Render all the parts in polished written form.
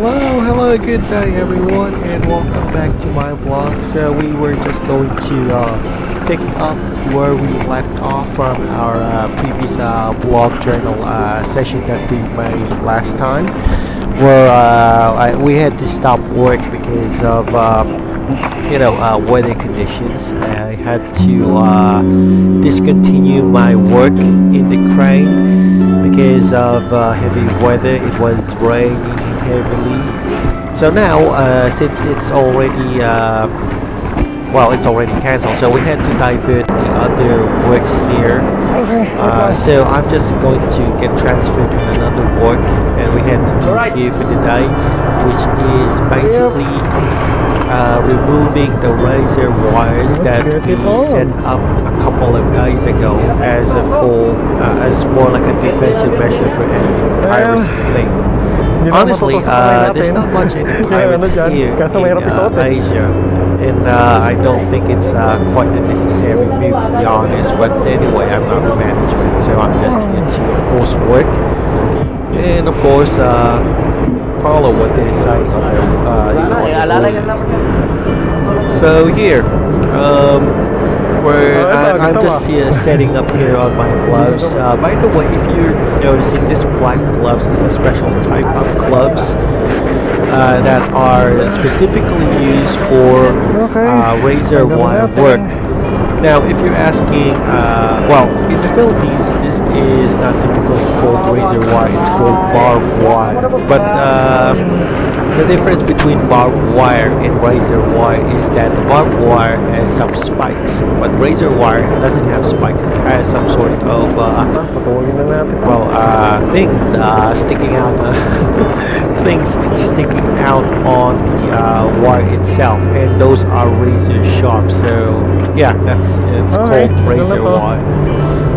Hello, good day everyone, and welcome back to my vlog. So we were just going to pick up where we left off from our previous vlog journal session that we made last time, where we had to stop work because of weather conditions. I had to discontinue my work in the crane because of heavy weather. It was raining heavily. So now, since it's already it's already cancelled, so we had to divert the other works here. So I'm just going to get transferred to another work, and we had to do here for the day, which is basically removing the razor wires that we set up a couple of days ago as as more like a defensive measure for any piracy thing. Honestly, there's not much any pirates here in Asia, and I don't think it's quite a necessary move, to be honest. But anyway, I'm not the management, so I'm just here to, of course, work and, of course, follow what they're saying on the rules. So here, I'm just setting up here on my gloves. By the way, if you're noticing, this black gloves is a special type of gloves that are specifically used for razor wire work. Now, if you're asking, in the Philippines, this is not typically called razor wire, it's called barbed wire. But the difference between barbed wire and razor wire is that the barbed wire has some spikes, but razor wire doesn't have spikes. It has some sort of things sticking out, things sticking out on the wire itself, and those are razor sharp. So yeah, it's called razor wire.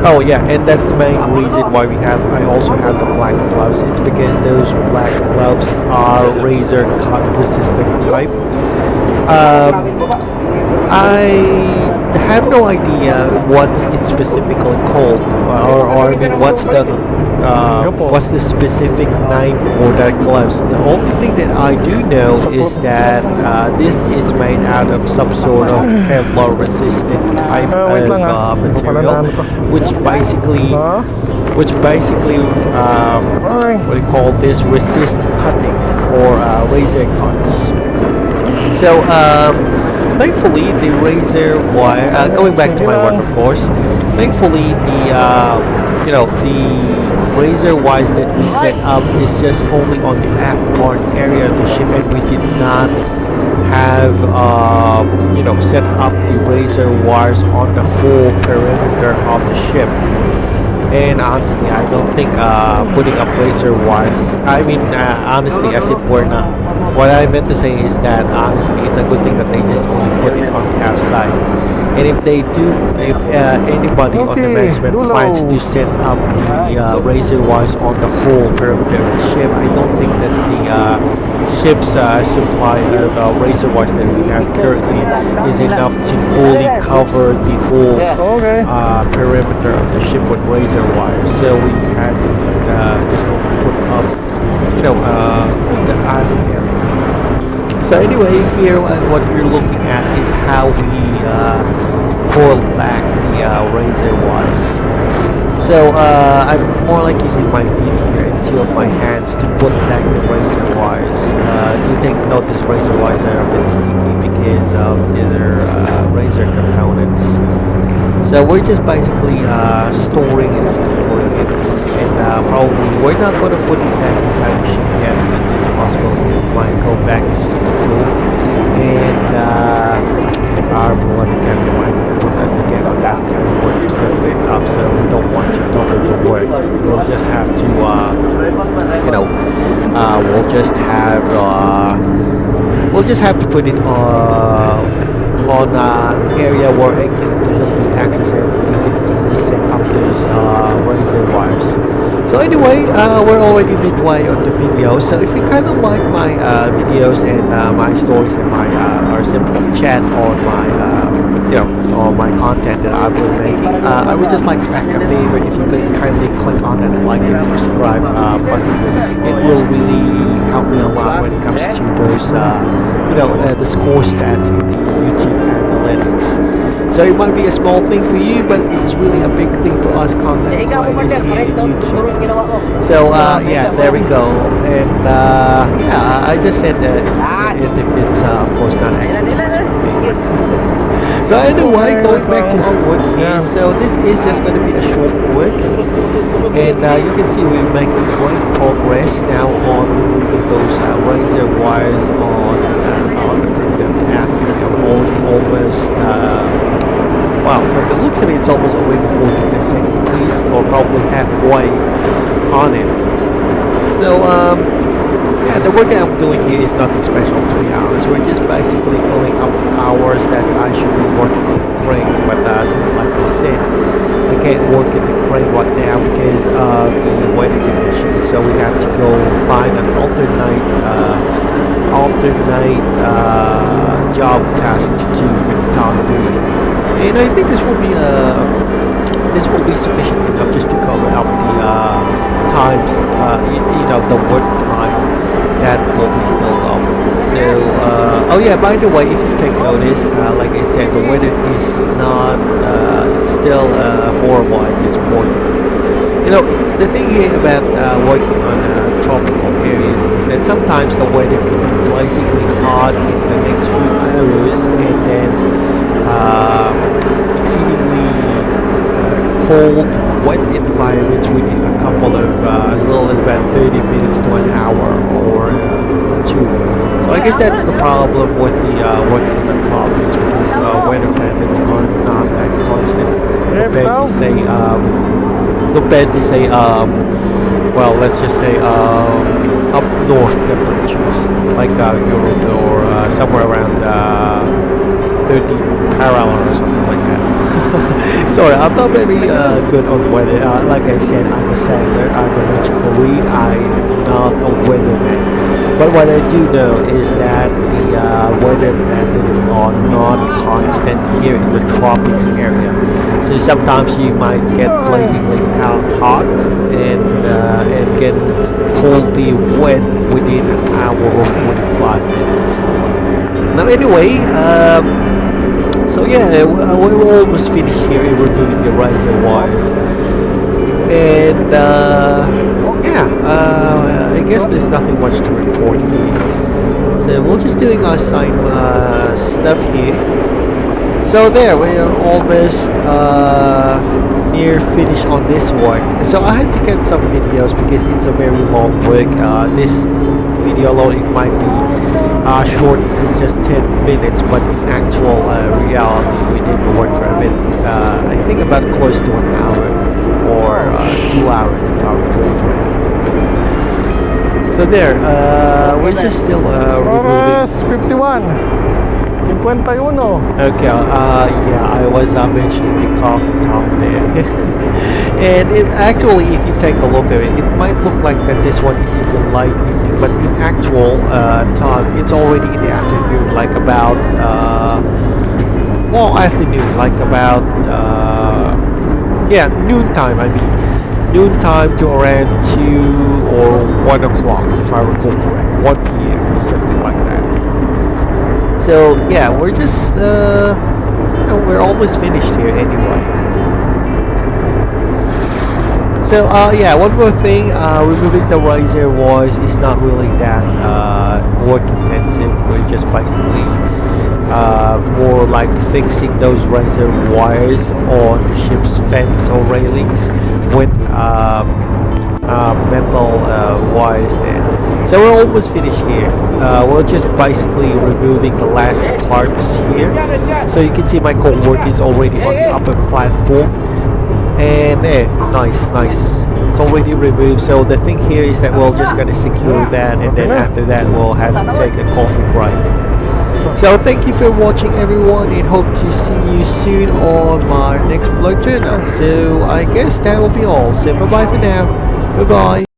Oh yeah, and that's the main reason why I also have the black gloves. It's because those black gloves are razor cut resistant type. I have no idea what it's specifically called, or I mean, what's the specific name for that gloves. The only thing that I do know is that this is made out of some sort of Kevlar resistant type of material, which basically what do you call this, resist cutting or razor cuts. So thankfully the razor wire, going back to my work, of course, thankfully the razor wires that we set up is just only on the afterboard area of the ship, and we did not have set up the razor wires on the whole perimeter of the ship. And honestly, I don't think putting up razor wires, I mean, honestly, as it were not, what I meant to say is that honestly, it's a good thing that they just only put it on the outside. And if anybody on the management plans to set up the razor wires on the whole perimeter of the ship, I don't think that the ship's supply of razor wires that we have currently is enough to fully cover the whole perimeter of the ship with razor wires. So we had to just put up, the island area. So anyway, here what you're looking at is how we pull back the razor wires. So I'm more like using my feet here and two of my hands to put back the razor wires. Do take note, these razor wires are a bit sticky because of their razor components. So we're just basically storing and securing it, and probably we're not going to put it back inside the ship yet because there's a possibility it might go back to Singapore, and our beloved captain might put us again on that work to set it up. So we don't want to double the work. We'll just have to we'll just have to put it on an area where it can easily be accessed and we can easily set up those razor wires. So anyway, we're already midway on the video. So if you kind of like my videos and my stories and my our simple chat on my all my content that I've been making. I would just like to ask a favor if you could kindly click on that like and subscribe button. It will really help me a lot when it comes to those, the score stats in the YouTube analytics. So it might be a small thing for you, but it's really a big thing for us content creators here in YouTube. So yeah, there we go. And yeah, I just said that if it's of course not active. So anyway, going back to our work here, so this is just going to be a short work, and you can see we're making great progress now on removing those razor wires on the aft. Almost, wow, from the looks of it, it's almost already 40% complete, or probably halfway on it. So yeah, the work that I'm doing here is nothing special, 3 hours. We're just basically filling up the hours that I should be working on the crane. But since, like I said, I can't work in the crane right now because of the weather conditions. So we have to go find an alternate job task to do for the time being. And I think this will be sufficient enough just to cover up the times, the work time that will be filled up. So, oh yeah, by the way, if you take notice, like I said, the weather is not, it's still horrible at this point. The thing here about working on tropical areas is that sometimes the weather can be blazingly hot in the next few hours, and then exceedingly cold, wet environments within a couple of as little as about 30 minutes to an hour or two. So I guess that's the problem with the working in the tropics, because weather patterns are not that constant compared to say well, let's just say up north temperatures like Europe or somewhere around 30 parallel or something like that. Sorry, I'm not very good on weather. Like I said, I'm a sailor, I'm a nautical read, I'm not a weatherman. But what I do know is that the weather patterns are non-constant here in the tropics area. So sometimes you might get blazingly hot and get coldly wet within an hour or 45 minutes. Now anyway, so yeah, we're almost finished here in removing the riser wires. And yeah, I guess there's nothing much to report here. So we're just doing our side stuff here. So there, we are almost near finish on this work. So I had to get some videos because it's a very long work. This video alone, it might be short, it's just 10 minutes, but in actual reality, we did the work for a bit. I think about close to an hour or 2 hours if I recall. So there, we're just still removing. 51. 51. Okay, yeah, I was mentioning the coffee top there. And it actually, if you take a look at it, it might look like that this one is in the light evening, but in actual time, it's already in the afternoon, like about, well, afternoon, like about, yeah, noon time, I mean. Noon time to around 2 or 1 o'clock, if I recall correct, 1 p.m. or something like that. So yeah, we're just we're almost finished here anyway. So yeah, one more thing, removing the riser wires is not really that work intensive. We're just basically more like fixing those riser wires on the ship's fence or railings with metal wires there. So we're almost finished here. We're just basically removing the last parts here. So you can see my co-work is already on the upper platform. And there, nice. It's already removed. So the thing here is that we're just gonna secure that, and then after that we'll have to take a coffee break. So thank you for watching everyone, and hope to see you soon on my next vlog channel. So I guess that will be all. So bye bye for now. Bye bye.